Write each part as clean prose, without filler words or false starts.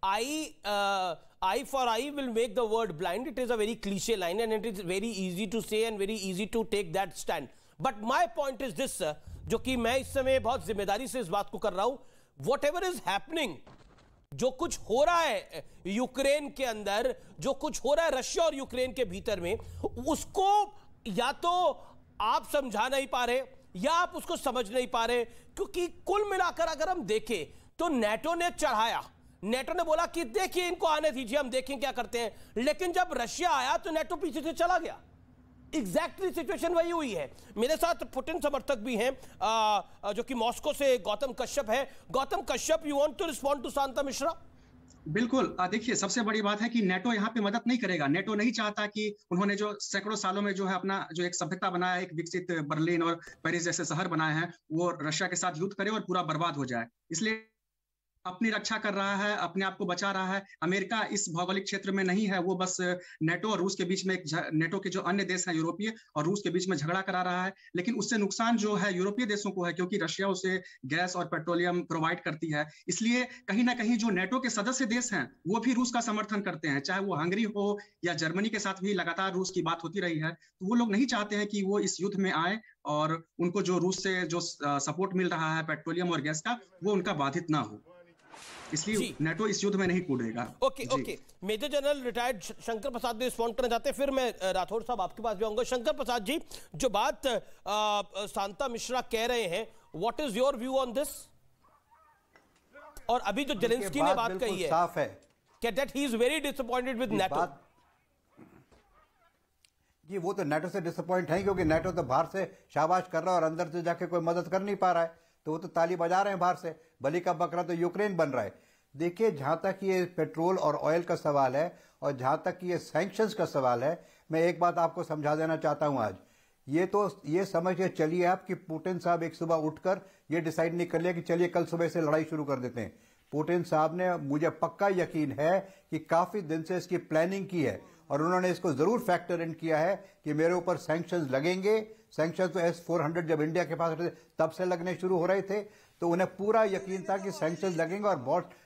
eye for eye will make the word blind. It is a very cliche line and it is very easy to say and very easy to take that stand. But my point is this, sir, जो कि मैं इस समय बहुत जिम्मेदारी से इस बात को कर रहा हूं, whatever is happening, जो कुछ हो रहा है यूक्रेन के अंदर, जो कुछ हो रहा है रशिया और यूक्रेन के भीतर में, उसको या तो आप समझा नहीं पा रहे या आप उसको समझ नहीं पा रहे, क्योंकि कुल मिलाकर अगर हम देखें तो नेटो ने चढ़ाया, नेटो ने बोला कि देखिए इनको आने दीजिए, हम देखें क्या करते हैं, लेकिन जब रशिया आया तो नेटो पीछे से चला गया। एग्जैक्टली सिचुएशन वही हुई है। मेरे साथ पुतिन समर्थक भी हैं जो कि मॉस्को से गौतम कश्यप है। Gautam Kashyap, you want to respond to Shanta Mishra? बिल्कुल, देखिए सबसे बड़ी बात है कि नेटो यहाँ पे मदद नहीं करेगा। नेटो नहीं चाहता कि उन्होंने जो सैकड़ों सालों में जो है अपना जो एक सभ्यता बनाया, एक विकसित बर्लिन और पेरिस जैसे शहर बनाए हैं, वो रशिया के साथ युद्ध करे और पूरा बर्बाद हो जाए। इसलिए अपनी रक्षा कर रहा है, अपने आप को बचा रहा है। अमेरिका इस भौगोलिक क्षेत्र में नहीं है, वो बस नेटो और रूस के बीच में नेटो के जो अन्य देश हैं यूरोपीय और रूस के बीच में झगड़ा करा रहा है। लेकिन उससे नुकसान जो है यूरोपीय देशों को है, क्योंकि रशिया उसे गैस और पेट्रोलियम प्रोवाइड करती है। इसलिए कहीं ना कहीं जो नेटो के सदस्य देश हैं वो भी रूस का समर्थन करते हैं, चाहे वो हंगरी हो या जर्मनी के साथ भी लगातार रूस की बात होती रही है। तो वो लोग नहीं चाहते हैं कि वो इस युद्ध में आए और उनको जो रूस से जो सपोर्ट मिल रहा है पेट्रोलियम और गैस का, वो उनका बाधित ना हो। इसलिए नेटो इस युद्ध में नहीं कूदेगा। Okay. Major general retired Shankar Prasad भी रिस्पॉन्ड करना चाहते हैं, फिर मैं राठौड़ साहब आपके पास भी आऊंगा। शंकर प्रसाद जी, जो बात शांता मिश्रा कह रहे हैं, what is your view on this? और अभी जो जेलेंस्की ने बात कही है, साफ है कि that he is very disappointed with NATO. जी, वो तो नेटो से डिसअपॉइंट है, क्योंकि नेटो तो बाहर से शाबाश कर रहा है और अंदर से जाके कोई मदद कर नहीं पा रहा है। तो वो तो ताली बजा रहे हैं बाहर से, बलि का बकरा तो यूक्रेन बन रहा है। देखिए, जहां तक ये पेट्रोल और ऑयल का सवाल है और जहां तक ये सैंक्शंस का सवाल है, मैं एक बात आपको समझा देना चाहता हूं आज। ये समझ के चलिए आप कि पुतिन साहब एक सुबह उठकर ये डिसाइड नहीं कर लिया कि चलिए कल सुबह से लड़ाई शुरू कर देते हैं। पुतिन साहब ने, मुझे पक्का यकीन है कि काफी दिन से इसकी प्लानिंग की है और उन्होंने इसको जरूर फैक्टर इन किया है कि मेरे ऊपर सैंक्शंस लगेंगे। सैंक्शंस तो S-400 जब इंडिया के पास तब से लगने शुरू हो रहे थे, तो उन्हें पूरा यकीन था कि सैंक्शंस लगेंगे और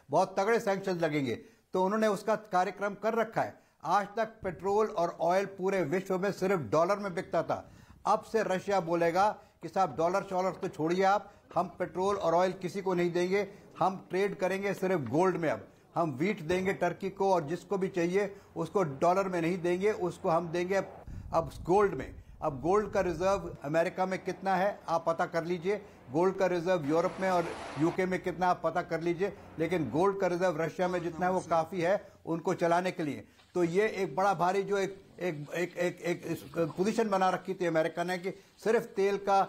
बहुत तगड़े सैंक्शंस लगेंगे। तो उन्होंने उसका कार्यक्रम कर रखा है। आज तक पेट्रोल और ऑयल पूरे विश्व में सिर्फ डॉलर में बिकता था। अब से रशिया बोलेगा कि साहब डॉलर तो छोड़िए आप, हम पेट्रोल और ऑयल किसी को नहीं देंगे, हम ट्रेड करेंगे सिर्फ गोल्ड में। अब हम व्हीट देंगे टर्की को और जिसको भी चाहिए उसको डॉलर में नहीं देंगे, उसको हम देंगे अब गोल्ड में। अब गोल्ड का रिजर्व अमेरिका में कितना है आप पता कर लीजिए, गोल्ड का रिजर्व यूरोप में और यूके में कितना आप पता कर लीजिए, लेकिन गोल्ड का रिजर्व रशिया में जितना है वो काफी है उनको चलाने के लिए। तो ये एक बड़ा भारी जो एक पोजीशन बना रखी थी अमेरिका ने कि सिर्फ तेल का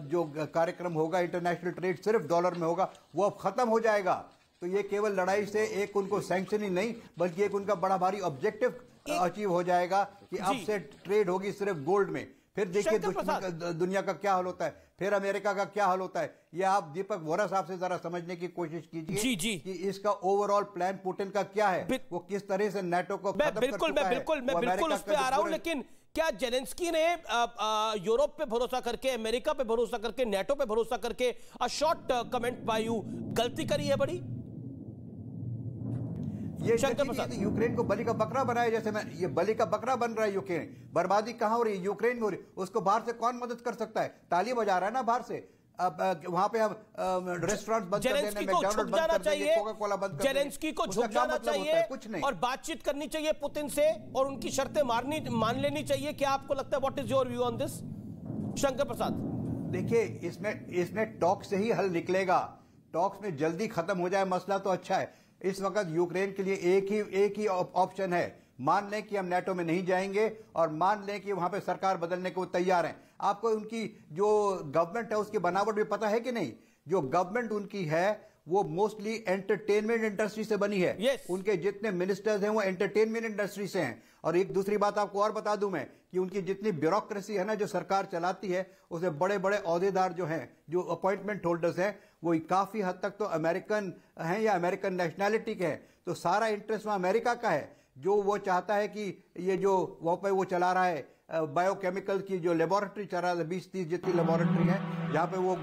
जो कार्यक्रम होगा, इंटरनेशनल ट्रेड सिर्फ डॉलर में होगा, वो अब खत्म हो जाएगा। तो ये केवल लड़ाई से एक उनको सैंक्शन ही नहीं बल्कि एक उनका बड़ा भारी ऑब्जेक्टिव अचीव हो जाएगा कि अब से ट्रेड होगी सिर्फ गोल्ड में। फिर देखिए दुनिया का क्या हाल होता है, फिर अमेरिका का क्या हाल होता है। ये आप दीपक वोरा साहब से जरा समझने की कोशिश कीजिए कि इसका ओवरऑल प्लान पुतिन का क्या है, वो किस तरह से नेटो को खत्म कर चुका है। मैं बिल्कुल उस पे आ रहा हूं, लेकिन क्या जेलेंस्की ने यूरोप पे भरोसा करके, अमेरिका पे भरोसा करके, नेटो पे भरोसा करके, a short comment by you, गलती करी है बड़ी? ये यूक्रेन को बलि का बकरा बनाया, जैसे मैं ये बलि का बकरा बन रहा है यूक्रेन। बर्बादी कहां हो रही है? यूक्रेन में हो रही है। उसको बाहर से कौन मदद कर सकता है? ताली बजा रहा है ना बाहर से। अब वहां पे हम रेस्टोरेंट बंद कर देने में, मैकडॉनल्ड्स बंद कर देंगे, कोका कोला बंद कर देंगे। जेलेंस्की को झुक जाना चाहिए, कुछ नहीं, और बातचीत करनी चाहिए पुतिन से और उनकी शर्तें मान लेनी चाहिए। क्या आपको लगता है? What is your view on this, Shankar Prasad? देखिए, इसमें टॉक से ही हल निकलेगा। टॉक्स में जल्दी खत्म हो जाए मसला तो अच्छा है। इस वक्त यूक्रेन के लिए एक ही ऑप्शन है, मान लें कि हम नेटो में नहीं जाएंगे और मान लें कि वहां पे सरकार बदलने को तैयार हैं। आपको उनकी जो गवर्नमेंट है उसकी बनावट भी पता है कि नहीं? जो गवर्नमेंट उनकी है वो मोस्टली एंटरटेनमेंट इंडस्ट्री से बनी है। yes. उनके जितने मिनिस्टर्स हैं वो एंटरटेनमेंट इंडस्ट्री से हैं। और एक दूसरी बात आपको और बता दूं मैं कि उनकी जितनी ब्यूरोक्रेसी है ना, जो सरकार चलाती है, उसे बड़े बड़े ओहदेदार जो हैं, जो अपॉइंटमेंट होल्डर्स हैं, वो काफ़ी हद तक तो अमेरिकन हैं या अमेरिकन नेशनैलिटी के हैं, तो सारा इंटरेस्ट वहाँ अमेरिका का है। जो वो चाहता है कि ये जो वहाँ पे वो चला रहा है बायोकेमिकल की जो लेबोरेटरी चला रहा है, 20-30 जितनी लेबोरेटरी है जहाँ पे वो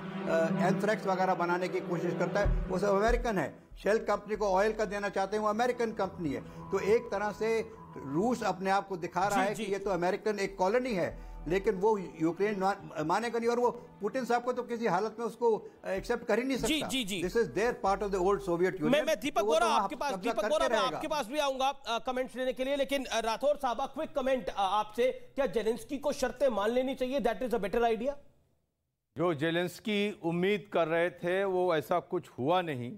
एंथ्रेक्स वगैरह बनाने की कोशिश करता है, वो सब अमेरिकन है। शेल कंपनी को ऑयल का देना चाहते हैं, वो अमेरिकन कंपनी है। तो एक तरह से रूस अपने आप को दिखा रहा है कि ये तो अमेरिकन एक कॉलोनी है, लेकिन वो यूक्रेन मानेगा नहीं, और वो पुतिन साहब को तो किसी हालत में उसको एक्सेप्ट कर ही नहीं सकता। This is there part of the old Soviet union. मैं दीपक बोरा आपके पास, दीपक बोरा मैं आपके पास भी आऊंगा कमेंट्स लेने के लिए, लेकिन राठौर साहब क्विक कमेंट आपसे, क्या जेलेंस्की को शर्तें मान लेनी चाहिए? That is a better idea. जो जेलेंस्की उम्मीद कर रहे थे वो ऐसा कुछ हुआ नहीं।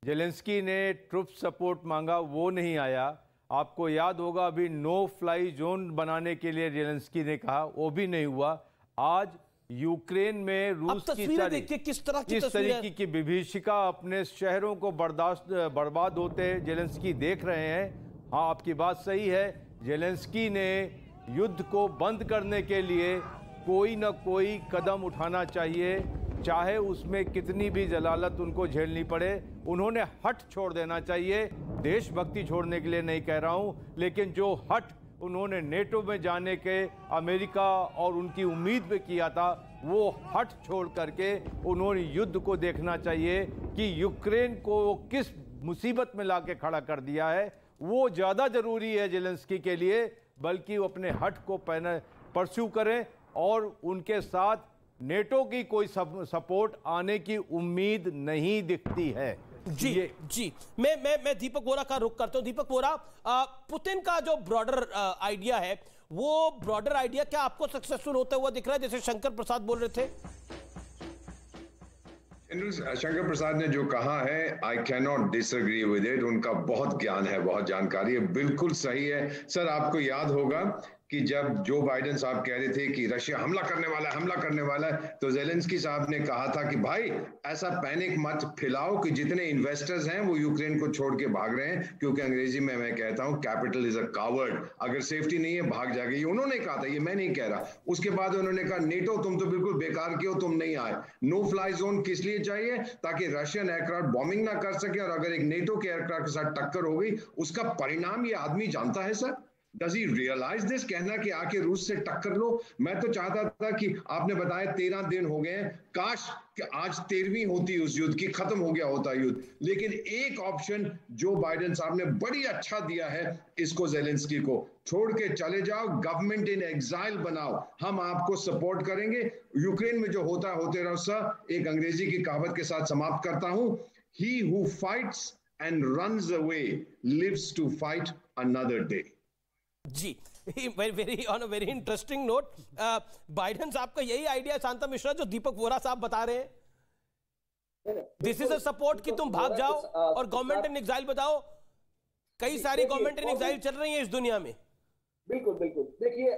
जेलेंस्की ने ट्रुप सपोर्ट मांगा, वो नहीं आया। आपको याद होगा अभी नो फ्लाई जोन बनाने के लिए जेलेंस्की ने कहा, वो भी नहीं हुआ। आज यूक्रेन में रूस की किस तरह इस तरीके की विभीषिका, अपने शहरों को बर्बाद होते जेलेंस्की देख रहे हैं। हाँ, आपकी बात सही है, जेलेंस्की ने युद्ध को बंद करने के लिए कोई ना कोई कदम उठाना चाहिए, चाहे उसमें कितनी भी जलालत उनको झेलनी पड़े। उन्होंने हट छोड़ देना चाहिए, देशभक्ति छोड़ने के लिए नहीं कह रहा हूं, लेकिन जो हट उन्होंने नेटो में जाने के अमेरिका और उनकी उम्मीद पे किया था, वो हट छोड़ करके उन्होंने युद्ध को देखना चाहिए कि यूक्रेन को किस मुसीबत में लाके खड़ा कर दिया है। वो ज़्यादा ज़रूरी है जेलेंस्की के लिए, बल्कि वो अपने हट को परस्यू करें, और उनके साथ नेटो की कोई सपोर्ट आने की उम्मीद नहीं दिखती है। जी मैं दीपक बोरा का रुख करता हूं। दीपक बोरा, पुतिन का जो ब्रॉडर आइडिया है, वो ब्रॉडर आइडिया क्या आपको सक्सेसफुल होता हुआ दिख रहा है, जैसे शंकर प्रसाद बोल रहे थे? शंकर प्रसाद ने जो कहा है, I can not disagree with it. उनका बहुत ज्ञान है, बहुत जानकारी है, बिल्कुल सही है। सर, आपको याद होगा कि जब जो बाइडेन साहब कह रहे थे कि रशिया हमला करने वाला है, तो जेलेंस्की साहब ने कहा था कि भाई ऐसा पैनिक मत फैलाओ कि जितने इन्वेस्टर्स हैं वो यूक्रेन को छोड़ के भाग रहे हैं, क्योंकि अंग्रेजी में मैं कहता हूं कैपिटल इज अ कावर्ड, अगर सेफ्टी नहीं है भाग जाएगी। ये उन्होंने कहा था, ये मैं नहीं कह रहा। उसके बाद उन्होंने कहा नेटो तुम तो बिल्कुल बेकार के हो, तुम नहीं आए। नो फ्लाई जोन किस लिए चाहिए? ताकि रशियन एयरक्राफ्ट बॉम्बिंग ना कर सके, और अगर एक नेटो के एयरक्राफ्ट के साथ टक्कर हो गई, उसका परिणाम ये आदमी जानता है sir. Does he realize this? कहना कि आके रूस से टक्कर लो। मैं तो चाहता था कि आपने बताया 13 दिन हो गए, काश कि आज 13वीं होती उस युद्ध की, खत्म हो गया होता युद्ध। लेकिन एक ऑप्शन जो बाइडेन साहब ने बड़ी अच्छा दिया है इसको, जेलेंस्की को छोड़ के चले जाओ, गवर्नमेंट इन एग्जाइल बनाओ, हम आपको सपोर्ट करेंगे। यूक्रेन में जो होता है होते रहो सर। एक अंग्रेजी की कहावत के साथ समाप्त करता हूं, he who fights and runs away lives to fight another day। जी, on a very interesting note, Biden साहब का यही आइडिया शांता मिश्रा जो दीपक वोरा साहब बता रहे हैं, दिस इज अ सपोर्ट कि तुम भाग जाओ और गवर्नमेंट इन एग्जाइल बताओ। कई सारी गवर्नमेंट इन एग्जाइल चल रही है इस दुनिया में। बिल्कुल बिल्कुल। देखिए,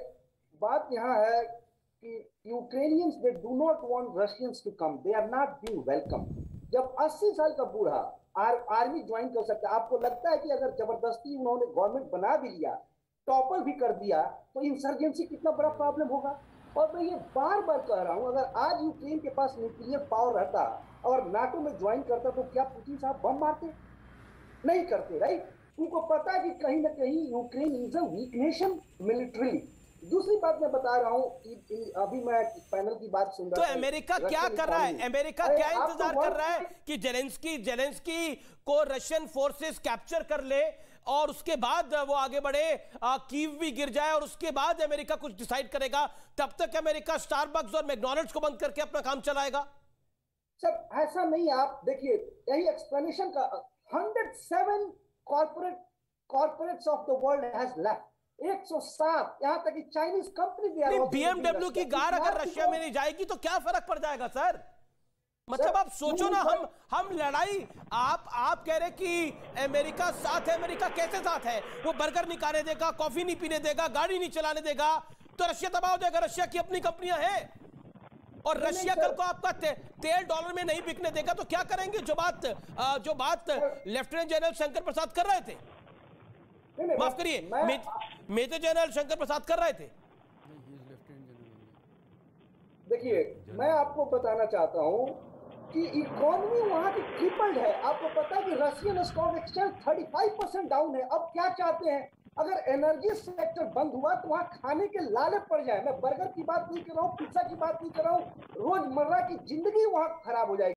बात यहाँ है कि Ukrainians they do not want Russians to come, they are not being welcome. जब 80 साल का बूढ़ा आर्मी ज्वाइन कर सकता है, आपको लगता है कि अगर जबरदस्ती उन्होंने गवर्नमेंट बना भी लिया, टॉपल भी कर दिया, तो इंसर्जेंसी कितना बड़ा प्रॉब्लम होगा? और मैं ये बार बार कह रहा हूं, अगर आज यूक्रेन के पास न्यूक्लियर पावर रहता और नाटो में ज्वाइन करता, तो क्या पुतिन साहब बम मारते? नहीं करते, राइट? उनको पता है कि कहीं ना कहीं Ukraine is a weak nation militarily. दूसरी बात मैं बता रहा हूं कि अभी मैं पैनल की बात सुन रहा था, तो अमेरिका क्या कर रहा है? अमेरिका क्या इंतजार कर रहा है कि जेलेंस्की को रशियन फोर्सेस कैप्चर कर ले और उसके बाद वो आगे बढ़े, कीव भी गिर जाए और उसके बाद अमेरिका कुछ डिसाइड करेगा? तब तक अमेरिका स्टारबक्स और मैकडॉनल्ड्स को बंद करके अपना काम चलाएगा? सब ऐसा नहीं। आप देखिए, यही एक्सप्लेनेशन का 107 corporates of the world has left, 107, यहां तक कि चाइनीज कंपनी बीएमडब्ल्यू की कार अगर रशिया में नहीं जाएगी तो क्या फर्क पड़ जाएगा सर? मतलब आप सोचो ना, हम लड़ाई, आप कह रहे कि अमेरिका साथ है। अमेरिका कैसे साथ है? वो बर्गर नहीं खाने देगा, कॉफी नहीं पीने देगा, गाड़ी नहीं चलाने देगा, तो रशिया तबाह हो जाएगा। रशिया की अपनी कंपनियां हैं, और रशिया कल को आपका तेल डॉलर में नहीं बिकने देगा, तो क्या करेंगे? जो बात लेफ्टिनेंट जनरल शंकर प्रसाद कर रहे थे, माफ करिए, मेजर जनरल शंकर प्रसाद कर रहे थे। देखिए, मैं आपको बताना चाहता हूं कि इकोनॉमी वहां की ट्रिपल्ड है। आपको पता है कि रशियन स्टॉक एक्सचेंज 35% डाउन है। अब क्या चाहते हैं, अगर एनर्जी सेक्टर बंद हुआ तो वहां खाने के लाले पड़ जाए। मैं बर्गर की बात नहीं कर रहा हूँ, पिज्जा की बात नहीं कर रहा हूँ, रोजमर्रा की जिंदगी वहां खराब हो जाएगी।